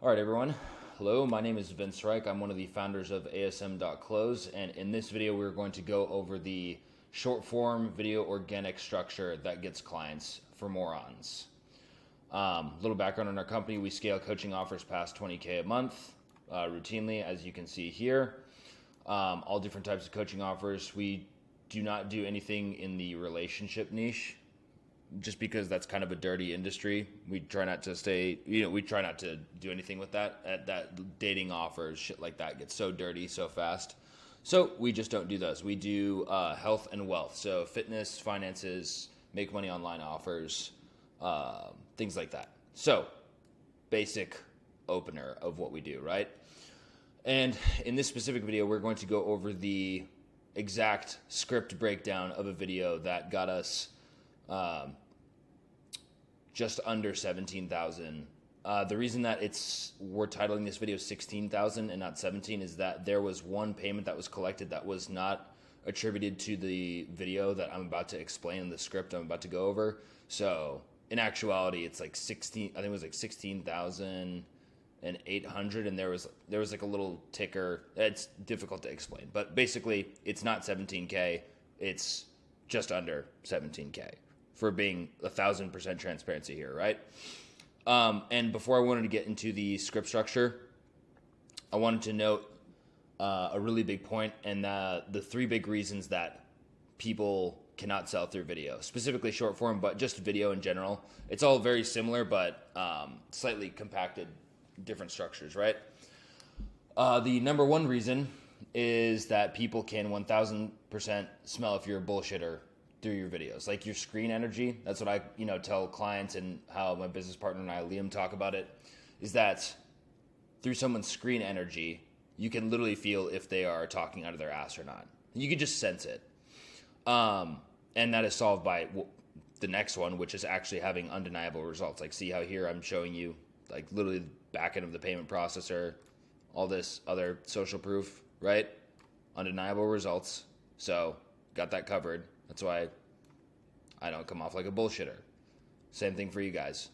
All right, everyone. Hello, my name is Vince Reich. I'm one of the founders of ASM.close, and in this video, we're going to go over the short form video organic structure that gets clients for Morons. Little background on our company: we scale coaching offers past 20K a month routinely, as you can see here. All different types of coaching offers. We do not do anything in the relationship niche, just because that's kind of a dirty industry. We try not to we try not to do anything with that. That dating offers, shit like that gets so dirty so fast. So we just don't do those. We do health and wealth. So fitness, finances, make money online offers, things like that. So basic opener of what we do, right? And in this specific video, we're going to go over the exact script breakdown of a video that got us just under 17,000. The reason that we're titling this video 16,000 and not 17 is that there was one payment that was collected that was not attributed to the video that I'm about to explain in the script I'm about to go over. So in actuality, it's like 16. I think it was like 16,800, and there was like a little ticker. It's difficult to explain, but basically, it's not 17K. It's just under 17K. For being 1,000% transparency here, right? And before I wanted to get into the script structure, I wanted to note a really big point, and the three big reasons that people cannot sell through video, specifically short form, but just video in general. It's all very similar, but slightly compacted, different structures, right? The number one reason is that people can 1,000% smell if you're a bullshitter through your videos, like your screen energy. That's what I tell clients, and how my business partner and I, Liam, talk about it, is that through someone's screen energy, you can literally feel if they are talking out of their ass or not. You can just sense it. And that is solved by the next one, which is actually having undeniable results. Like, see how here I'm showing you like literally the back end of the payment processor, all this other social proof, right? Undeniable results. So got that covered. That's why I don't come off like a bullshitter. Same thing for you guys.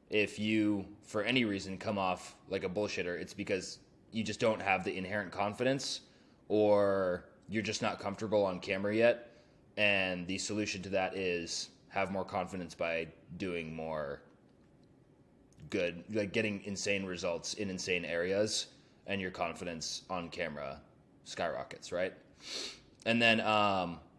If you, for any reason, come off like a bullshitter, it's because you just don't have the inherent confidence, or you're just not comfortable on camera yet. And the solution to that is have more confidence by doing more good, like getting insane results in insane areas, and your confidence on camera skyrockets, right? And then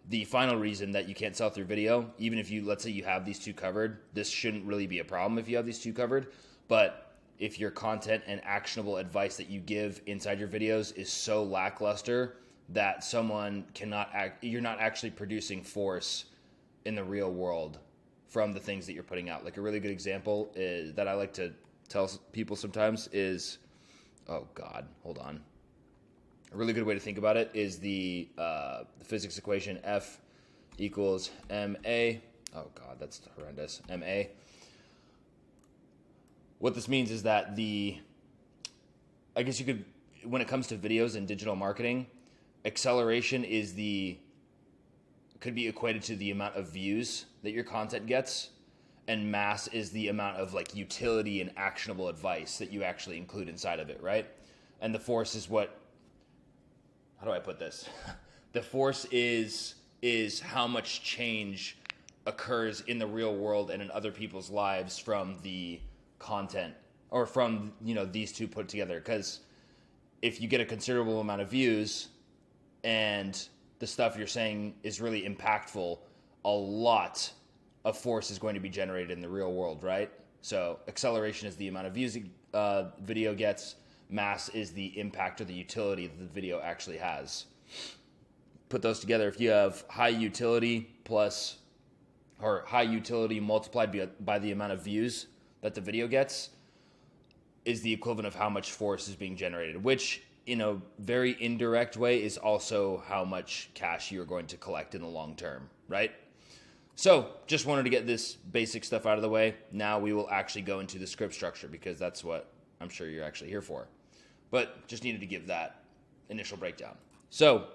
the final reason that you can't sell through video, even if let's say you have these two covered, this shouldn't really be a problem if you have these two covered, but if your content and actionable advice that you give inside your videos is so lackluster that you're not actually producing force in the real world from the things that you're putting out. Like, a really good example is that I like to tell people sometimes is, oh God, hold on. A really good way to think about it is the physics equation F equals ma. Oh God, that's horrendous. Ma. What this means is that I guess you could, when it comes to videos and digital marketing, acceleration could be equated to the amount of views that your content gets, and mass is the amount of like utility and actionable advice that you actually include inside of it, right? And the force is how do I put this? The force is how much change occurs in the real world and in other people's lives from the content, or from these two put together. Because if you get a considerable amount of views and the stuff you're saying is really impactful, a lot of force is going to be generated in the real world, right? So acceleration is the amount of views video gets. Mass is the impact or the utility that the video actually has. Put those together. If you have high utility multiplied by the amount of views that the video gets, is the equivalent of how much force is being generated, which in a very indirect way is also how much cash you're going to collect in the long term, right? So just wanted to get this basic stuff out of the way. Now we will actually go into the script structure, because that's what I'm sure you're actually here for. But just needed to give that initial breakdown. So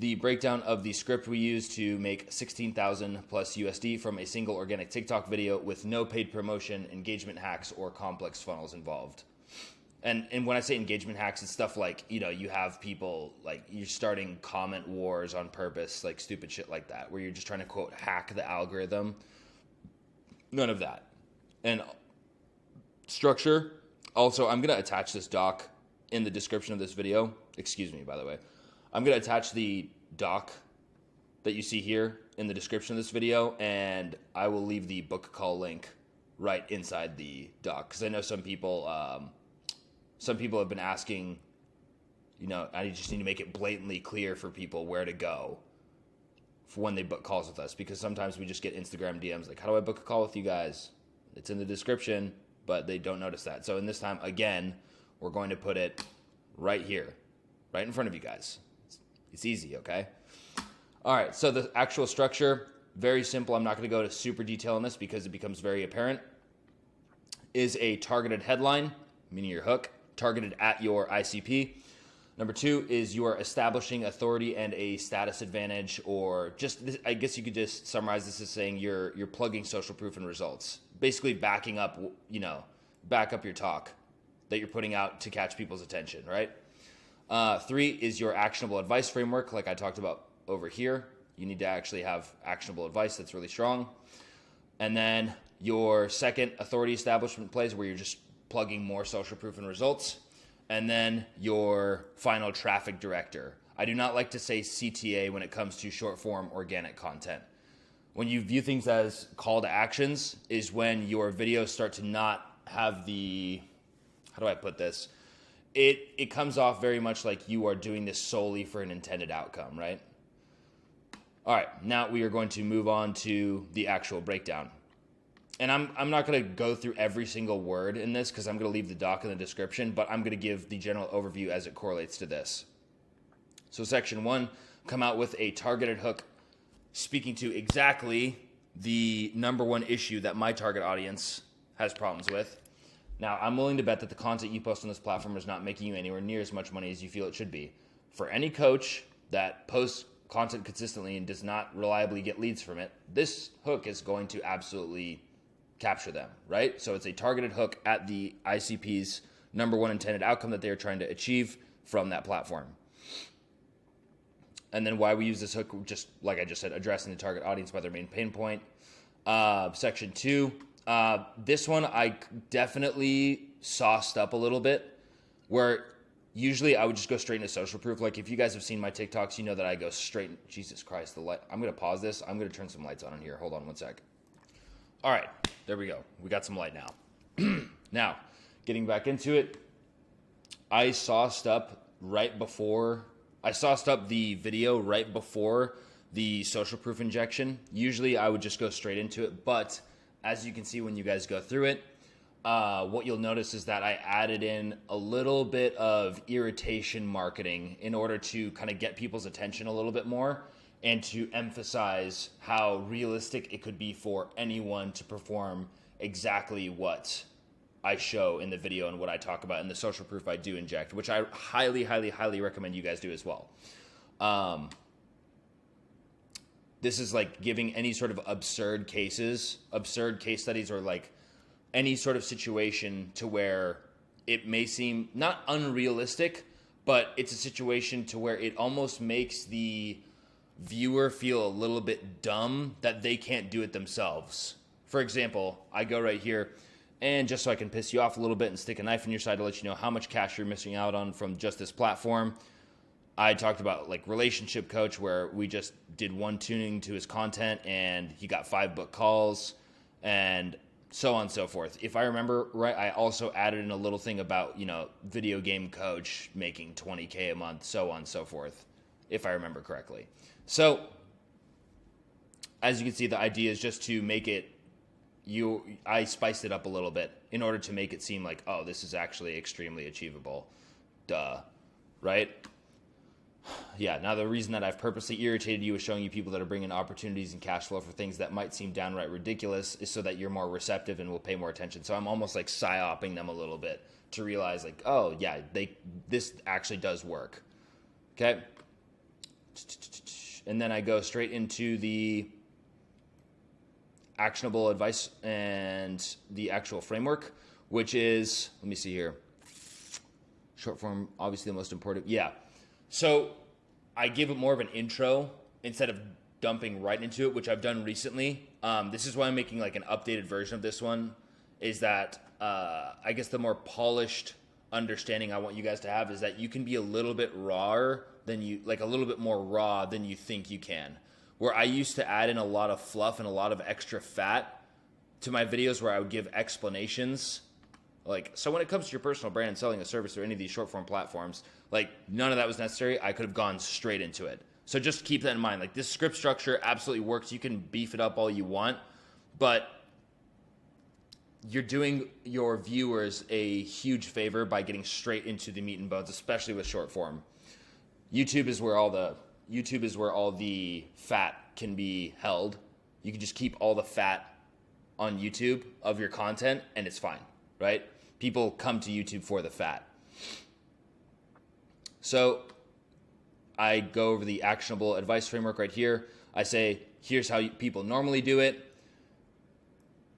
the breakdown of the script we use to make 16,000 plus USD from a single organic TikTok video with no paid promotion, engagement hacks, or complex funnels involved. And when I say engagement hacks, it's stuff like, you have people, like, you're starting comment wars on purpose, like stupid shit like that, where you're just trying to, quote, hack the algorithm. None of that. And structure, also, I'm going to attach this doc in the description of this video. Excuse me, by the way. I'm going to attach the doc that you see here in the description of this video, and I will leave the book call link right inside the doc, because I know some people have been asking, I just need to make it blatantly clear for people where to go for when they book calls with us, because sometimes we just get Instagram DMs like, how do I book a call with you guys? It's in the description, but they don't notice that. So in this time, again, we're going to put it right here, right in front of you guys. It's easy, okay? All right, so the actual structure, very simple. I'm not going to go to super detail on this because it becomes very apparent. Is a targeted headline, meaning your hook, targeted at your ICP. Number 2 is you are establishing authority and a status advantage, or just, I guess you could just summarize this as saying you're plugging social proof and results. Basically backing up, back up your talk that you're putting out to catch people's attention, right? 3 is your actionable advice framework, like I talked about over here. You need to actually have actionable advice that's really strong. And then your second authority establishment plays where you're just plugging more social proof and results. And then your final traffic director. I do not like to say CTA when it comes to short form organic content. When you view things as call to actions is when your videos start to not have the, how do I put this? It comes off very much like you are doing this solely for an intended outcome, right? All right, now we are going to move on to the actual breakdown. And I'm not going to go through every single word in this because I'm going to leave the doc in the description, but I'm going to give the general overview as it correlates to this. So section 1, come out with a targeted hook speaking to exactly the number one issue that my target audience has problems with. Now, I'm willing to bet that the content you post on this platform is not making you anywhere near as much money as you feel it should be. For any coach that posts content consistently and does not reliably get leads from it, this hook is going to absolutely capture them, right? So it's a targeted hook at the ICP's number one intended outcome that they are trying to achieve from that platform. And then why we use this hook, just like I just said, addressing the target audience by their main pain point. Section 2, this one I definitely sauced up a little bit, where usually I would just go straight into social proof. Like if you guys have seen my TikToks, you know that I go straight. Jesus Christ, the light. I'm going to pause this. I'm going to turn some lights on in here. Hold on one sec. All right, there we go. We got some light now. Now, getting back into it, I sauced up the video right before the social proof injection. Usually I would just go straight into it, but as you can see when you guys go through it, what you'll notice is that I added in a little bit of irritation marketing in order to kind of get people's attention a little bit more and to emphasize how realistic it could be for anyone to perform exactly what I show in the video and what I talk about in the social proof I do inject, which I highly, highly, highly recommend you guys do as well. This is like giving any sort of absurd case studies, or like any sort of situation to where it may seem not unrealistic, but it's a situation to where it almost makes the viewer feel a little bit dumb that they can't do it themselves. For example, I go right here, and just so I can piss you off a little bit and stick a knife in your side to let you know how much cash you're missing out on from just this platform, I talked about like relationship coach, where we just did one tuning to his content and he got 5 book calls and so on and so forth. If I remember right, I also added in a little thing about, video game coach making $20K a month, so on and so forth, if I remember correctly. So as you can see, the idea is just to make it, I spiced it up a little bit in order to make it seem like, oh, this is actually extremely achievable. Duh, right? Yeah, now the reason that I've purposely irritated you with showing you people that are bringing opportunities and cash flow for things that might seem downright ridiculous is so that you're more receptive and will pay more attention. So I'm almost like psyoping them a little bit to realize like, oh yeah, this actually does work. Okay? And then I go straight into the actionable advice and the actual framework, which is, let me see here. Short form, obviously the most important. Yeah. So I give it more of an intro instead of dumping right into it, which I've done recently. This is why I'm making like an updated version of this one, is that I guess the more polished understanding I want you guys to have is that you can be a little bit rawer than you, like a little bit more raw than you think you can. Where I used to add in a lot of fluff and a lot of extra fat to my videos where I would give explanations. Like, so when it comes to your personal brand and selling a service or any of these short form platforms, like none of that was necessary. I could have gone straight into it. So just keep that in mind. Like this script structure absolutely works. You can beef it up all you want, but you're doing your viewers a huge favor by getting straight into the meat and bones, especially with short form. YouTube is where all the fat can be held. You can just keep all the fat on YouTube of your content and it's fine, right? People come to YouTube for the fat. So I go over the actionable advice framework right here. I say, here's how people normally do it.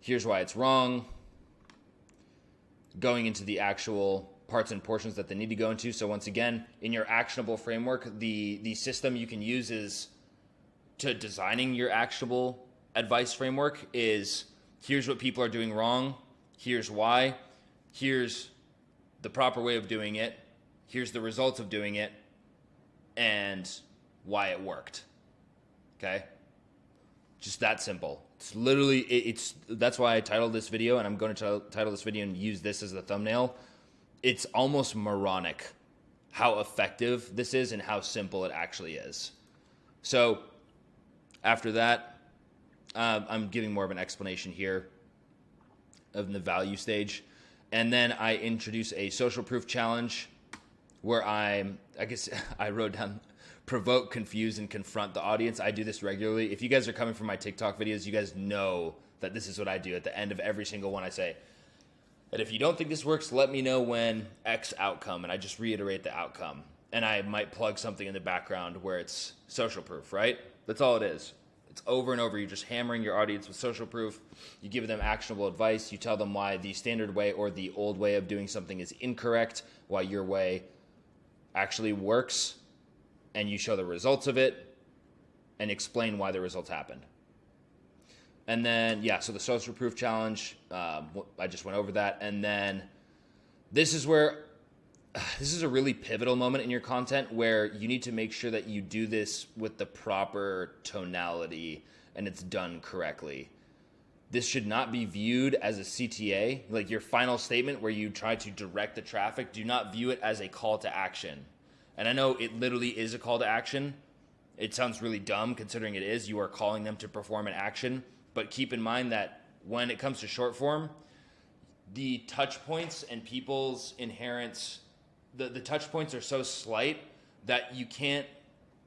Here's why it's wrong. Going into the actual parts and portions that they need to go into. So once again, in your actionable framework, the system you can use is to designing your actionable advice framework is here's what people are doing wrong. Here's why. Here's the proper way of doing it. Here's the results of doing it and why it worked. Okay? Just that simple. It's literally, that's why I titled this video, and I'm going to title this video and use this as the thumbnail. It's almost moronic how effective this is and how simple it actually is. So after that, I'm giving more of an explanation here of the value stage. And then I introduce a social proof challenge where I guess I wrote down provoke, confuse, and confront the audience. I do this regularly. If you guys are coming from my TikTok videos, you guys know that this is what I do. At the end of every single one, I say, and if you don't think this works, let me know when X outcome, and I just reiterate the outcome. And I might plug something in the background where it's social proof, right? That's all it is. It's over and over. You're just hammering your audience with social proof. You give them actionable advice. You tell them why the standard way or the old way of doing something is incorrect, why your way actually works, and you show the results of it and explain why the results happened. And then, yeah, so the social proof challenge, I just went over that. And then this is a really pivotal moment in your content where you need to make sure that you do this with the proper tonality and it's done correctly. This should not be viewed as a CTA, like your final statement where you try to direct the traffic. Do not view it as a call to action. And I know it literally is a call to action. It sounds really dumb considering it is. You are calling them to perform an action. But keep in mind that when it comes to short form, the touch points and people's inherent, the touch points are so slight that you can't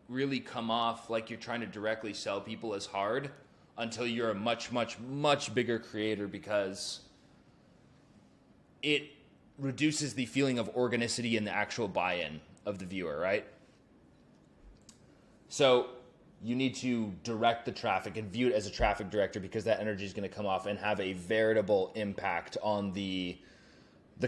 really come off like you're trying to directly sell people as hard until you're a much, much, much bigger creator, because it reduces the feeling of organicity in the actual buy-in of the viewer, right? So you need to direct the traffic and view it as a traffic director, because that energy is going to come off and have a veritable impact on the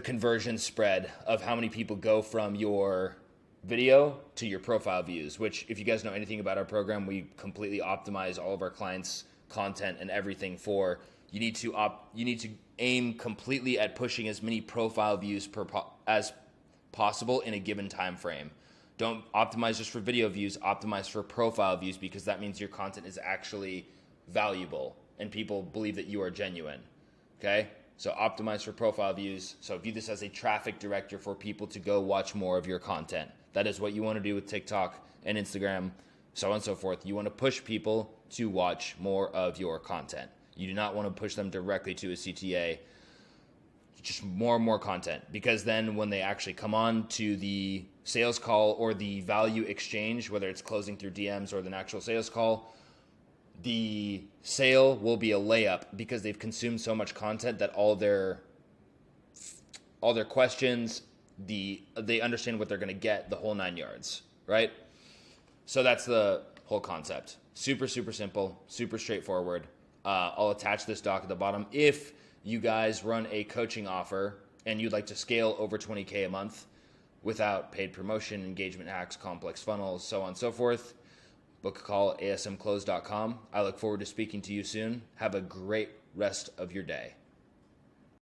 conversion spread of how many people go from your video to your profile views, which if you guys know anything about our program, we completely optimize all of our clients' content and everything for. You need to aim completely at pushing as many profile views as possible in a given time frame. Don't optimize just for video views, optimize for profile views, because that means your content is actually valuable and people believe that you are genuine. Okay? So optimize for profile views. So view this as a traffic director for people to go watch more of your content. That is what you want to do with TikTok and Instagram, so on and so forth. You want to push people to watch more of your content. You do not want to push them directly to a CTA. Just more and more content, because then when they actually come on to the sales call or the value exchange, whether it's closing through DMs or an actual sales call, the sale will be a layup because they've consumed so much content that all their questions, they understand what they're going to get, the whole 9 yards, right? So that's the whole concept. Super, super simple, super straightforward. I'll attach this doc at the bottom. If you guys run a coaching offer and you'd like to scale over 20K a month without paid promotion, engagement hacks, complex funnels, so on and so forth, book a call at asmclose.com. I look forward to speaking to you soon. Have a great rest of your day.